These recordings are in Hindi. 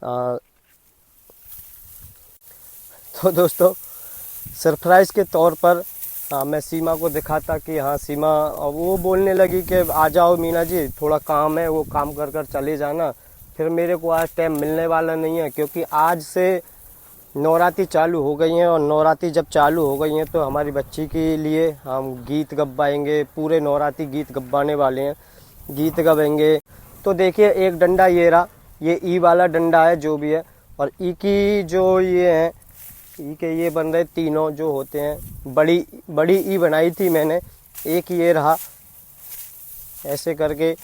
तो दोस्तों सरप्राइज़ के तौर पर मैं सीमा को दिखाता कि हाँ सीमा, और वो बोलने लगी कि आ जाओ मीना जी, थोड़ा काम है, वो काम कर कर चले जाना। फिर मेरे को आज टाइम मिलने वाला नहीं है, क्योंकि आज से नवरात्रि चालू हो गई हैं, और नवरात्रि जब चालू हो गई हैं तो हमारी बच्ची के लिए हम गीत गवाएंगे, पूरे नवरात्रि गीत गवाने वाले हैं, गीत गवाएंगे। तो देखिए एक डंडा ये रहा, ये ई वाला डंडा है जो भी है, और ई की जो ये है, ई के ये बन रहे तीनों जो होते हैं, बड़ी ई बनाई थी मैंने, एक ये रहा ऐसे करके,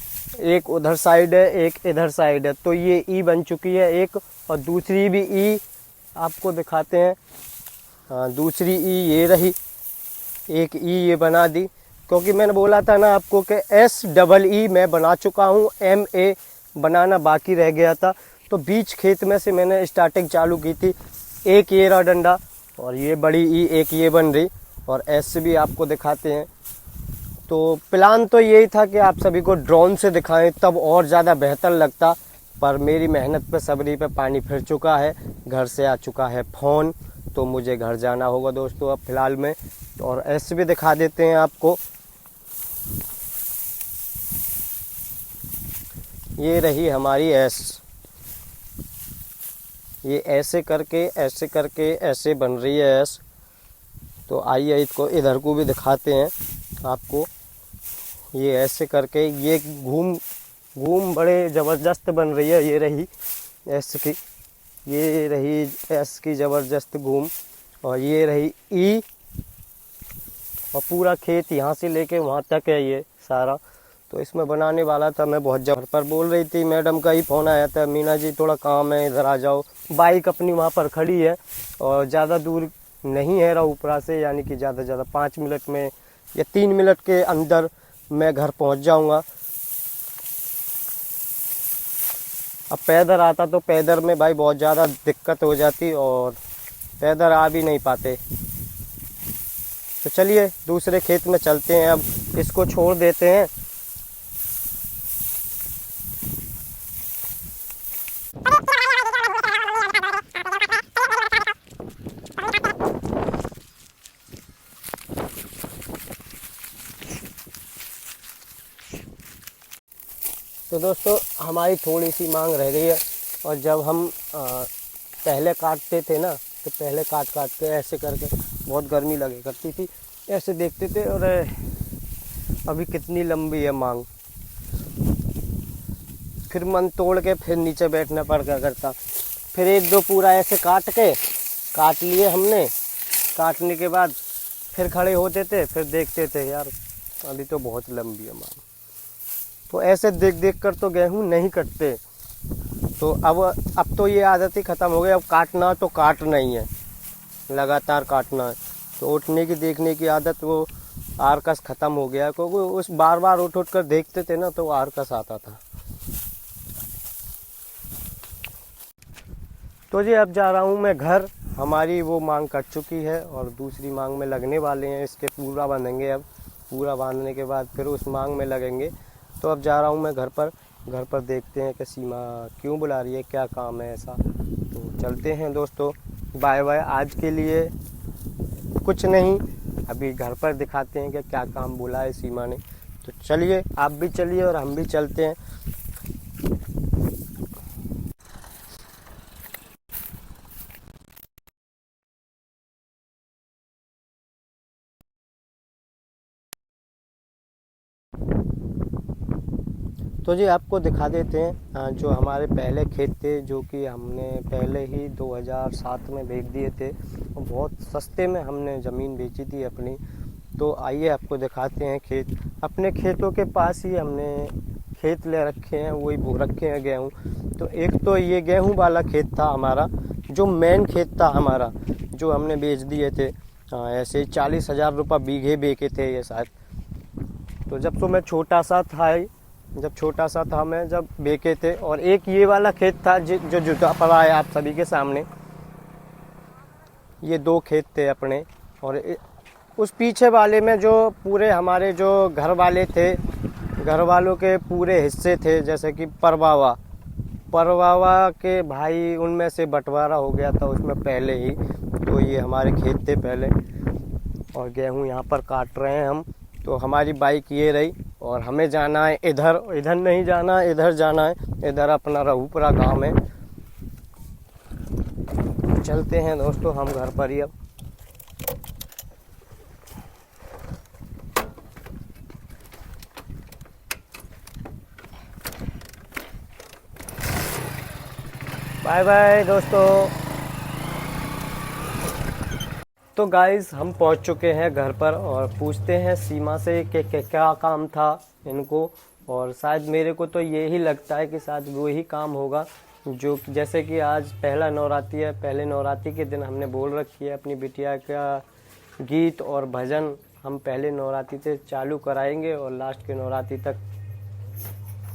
एक उधर साइड है एक इधर साइड है, तो ये ई बन चुकी है एक, और दूसरी भी ई आपको दिखाते हैं। हाँ, दूसरी ई ये रही, एक ई ये बना दी, क्योंकि मैंने बोला था ना आपको कि SEE मैं बना चुका हूँ, MA बनाना बाकी रह गया था। तो बीच खेत में से मैंने स्टार्टिंग चालू की थी। एक ये रहा डंडा, और ये बड़ी ई एक ये बन रही, और S भी आपको दिखाते हैं। तो प्लान तो यही था कि आप सभी को ड्रोन से दिखाएं, तब और ज़्यादा बेहतर लगता, पर मेरी मेहनत पे सबरी पे पानी फिर चुका है, घर से आ चुका है फ़ोन, तो मुझे घर जाना होगा दोस्तों अब फ़िलहाल में। और S भी दिखा देते हैं आपको, ये रही हमारी S, ये ऐसे करके ऐसे बन रही है S। तो आइए इसको इधर को भी दिखाते हैं आपको, ये ऐसे करके ये घूम बड़े ज़बरदस्त बन रही है, ये रही S की, ये रही S की ज़बरदस्त घूम, और ये रही ई, और पूरा खेत यहाँ से लेके वहाँ तक है ये सारा। तो इसमें बनाने वाला था मैं बहुत जबर पर, बोल रही थी मैडम का ही फ़ोन आया था, मीना जी थोड़ा काम है इधर आ जाओ। बाइक अपनी वहाँ पर खड़ी है, और ज़्यादा दूर नहीं है राऊपुरा से, यानी कि ज़्यादा 5 मिनट में या 3 मिनट के अंदर मैं घर पहुँच जाऊँगा। अब पैदल आता तो पैदल में भाई बहुत ज़्यादा दिक्कत हो जाती, और पैदल आ भी नहीं पाते। तो चलिए दूसरे खेत में चलते हैं, अब इसको छोड़ देते हैं। तो दोस्तों हमारी थोड़ी सी मांग रह गई है, और जब हम पहले काटते थे ना, तो पहले काट के ऐसे करके बहुत गर्मी लगे करती थी, ऐसे देखते थे, और अभी कितनी लंबी है मांग, फिर मन तोड़ के फिर नीचे बैठना पड़ करता। फिर एक दो पूरा ऐसे काट लिए हमने, काटने के बाद फिर खड़े होते थे, फिर देखते थे यार अभी तो बहुत लंबी है मांग। तो ऐसे देख कर तो गेहूँ नहीं कटते। तो अब तो ये आदत ही ख़त्म हो गई, अब काटना तो काटना ही है, लगातार काटना है। तो उठने की देखने की आदत वो आरकस ख़त्म हो गया, क्योंकि उस बार उठ कर देखते थे ना, तो आरकस आता था। तो जी अब जा रहा हूँ मैं घर, हमारी वो मांग कट चुकी है, और दूसरी मांग में लगने वाले हैं, इसके पूरा बांधेंगे। अब पूरा बांधने के बाद फिर उस मांग में लगेंगे। तो अब जा रहा हूँ मैं घर पर देखते हैं कि सीमा क्यों बुला रही है, क्या काम है ऐसा। तो चलते हैं दोस्तों, बाय बाय। आज के लिए कुछ नहीं, अभी घर पर दिखाते हैं कि क्या काम बोला है सीमा ने। तो चलिए आप भी चलिए और हम भी चलते हैं। तो जी आपको दिखा देते हैं जो हमारे पहले खेत थे, जो कि हमने पहले ही 2007 में बेच दिए थे, और बहुत सस्ते में हमने ज़मीन बेची थी अपनी। तो आइए आपको दिखाते हैं खेत। अपने खेतों के पास ही हमने खेत ले रखे हैं, वही बो रखे हैं गेहूँ। तो एक तो ये गेहूँ वाला खेत था हमारा, जो मेन खेत था हमारा, जो हमने बेच दिए थे। ऐसे 40,000 रुपये बीघे बेचे थे ये शायद। तो जब मैं छोटा सा था मैं जब बेचे थे। और एक ये वाला खेत था जो जुटा पड़ा है आप सभी के सामने। ये 2 खेत थे अपने, और उस पीछे वाले में जो पूरे हमारे जो घर वाले थे, घर वालों के पूरे हिस्से थे, जैसे कि परवावा, परवावा के भाई उनमें से बंटवारा हो गया था उसमें पहले ही। तो ये हमारे खेत थे पहले, और गेहूं यहाँ पर काट रहे हैं हम। तो हमारी बाइक ये रही, और हमें जाना है इधर, इधर नहीं जाना है, इधर जाना है। इधर अपना रहुपुरा गांव है। चलते हैं दोस्तों हम घर पर ही अब। बाय बाय दोस्तों। तो गाइस हम पहुंच चुके हैं घर पर, और पूछते हैं सीमा से कि क्या काम था इनको। और शायद मेरे को तो यही लगता है कि शायद वो ही काम होगा, जो जैसे कि आज पहला नवरात्रि है। पहले नवरात्रि के दिन हमने बोल रखी है अपनी बिटिया का गीत और भजन हम पहले नवरात्रि से चालू कराएंगे, और लास्ट के नवरात्रि तक,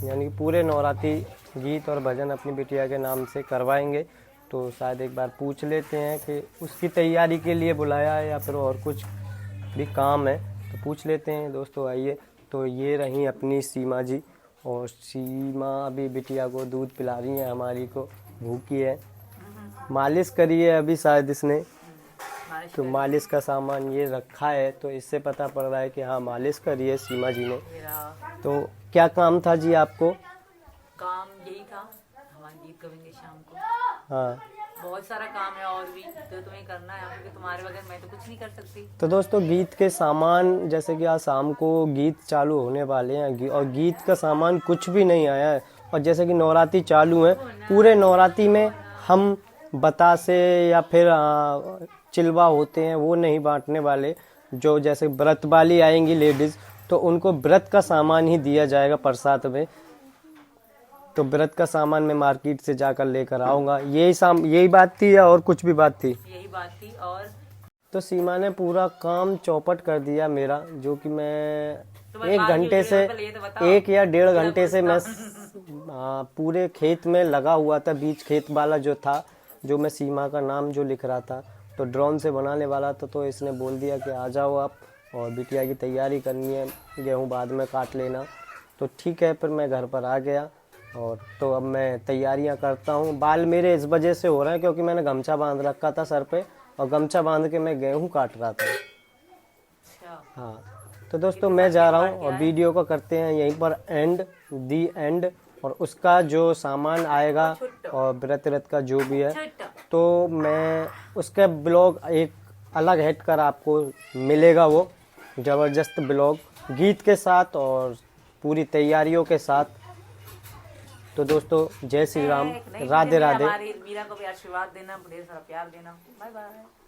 यानी पूरे नवरात्रि गीत और भजन अपनी बिटिया के नाम से करवाएंगे। तो शायद एक बार पूछ लेते हैं कि उसकी तैयारी के लिए बुलाया है या फिर और कुछ भी काम है, तो पूछ लेते हैं दोस्तों। आइए। तो ये रही अपनी सीमा जी, और सीमा अभी बिटिया को दूध पिला रही है हमारी को, भूखी है। मालिश करी है अभी शायद इसने, तो मालिश का सामान ये रखा है, तो इससे पता पड़ रहा है कि हाँ मालिश करी है सीमा जी ने। तो क्या काम था जी आपको? काम यही था, हमारे गीत गाएंगे शाम को। हाँ, बहुत सारा काम है और भी, तो तुम्हें करना है, क्योंकि तुम्हारे बगैर मैं तो कुछ नहीं कर सकती। तो दोस्तों गीत के सामान, जैसे कि आज शाम को गीत चालू होने वाले हैं, और गीत का सामान कुछ भी नहीं आया है। और जैसे कि नवरात्रि चालू है, पूरे नवरात्रि में हम बतासे या फिर चिलवा होते हैं वो नहीं बांटने वाले। जो जैसे व्रत वाली आएंगी लेडीज, तो उनको व्रत का सामान ही दिया जाएगा प्रसाद में। तो व्रत का सामान मैं मार्केट से जाकर लेकर आऊँगा। यही बात थी या और कुछ भी बात थी? यही बात थी। और तो सीमा ने पूरा काम चौपट कर दिया मेरा, जो कि मैं 1 घंटे से, 1 या 1.5 घंटे से मैं पूरे खेत में लगा हुआ था। बीच खेत वाला जो था, जो मैं सीमा का नाम जो लिख रहा था, तो ड्रोन से बनाने वाला था। तो इसने बोल दिया कि आ जाओ आप, और बिटिया की तैयारी करनी है, गेहूँ बाद में काट लेना। तो ठीक है, फिर मैं घर पर आ गया, और तो अब मैं तैयारियां करता हूँ। बाल मेरे इस वजह से हो रहे हैं क्योंकि मैंने गमछा बांध रखा था सर पे, और गमछा बांध के मैं गेहूँ काट रहा था। हाँ, तो दोस्तों मैं जा रहा हूँ, और वीडियो को करते हैं यहीं पर एंड। और उसका जो सामान आएगा और व्रत का जो भी है, तो मैं उसका ब्लॉग एक अलग हट कर आपको मिलेगा, वो ज़बरदस्त ब्लॉग गीत के साथ और पूरी तैयारियों के साथ। तो दोस्तों जय श्री राम, राधे राधे। हमारी मीरा को भी आशीर्वाद देना, ढेर सारा प्यार देना। Bye bye.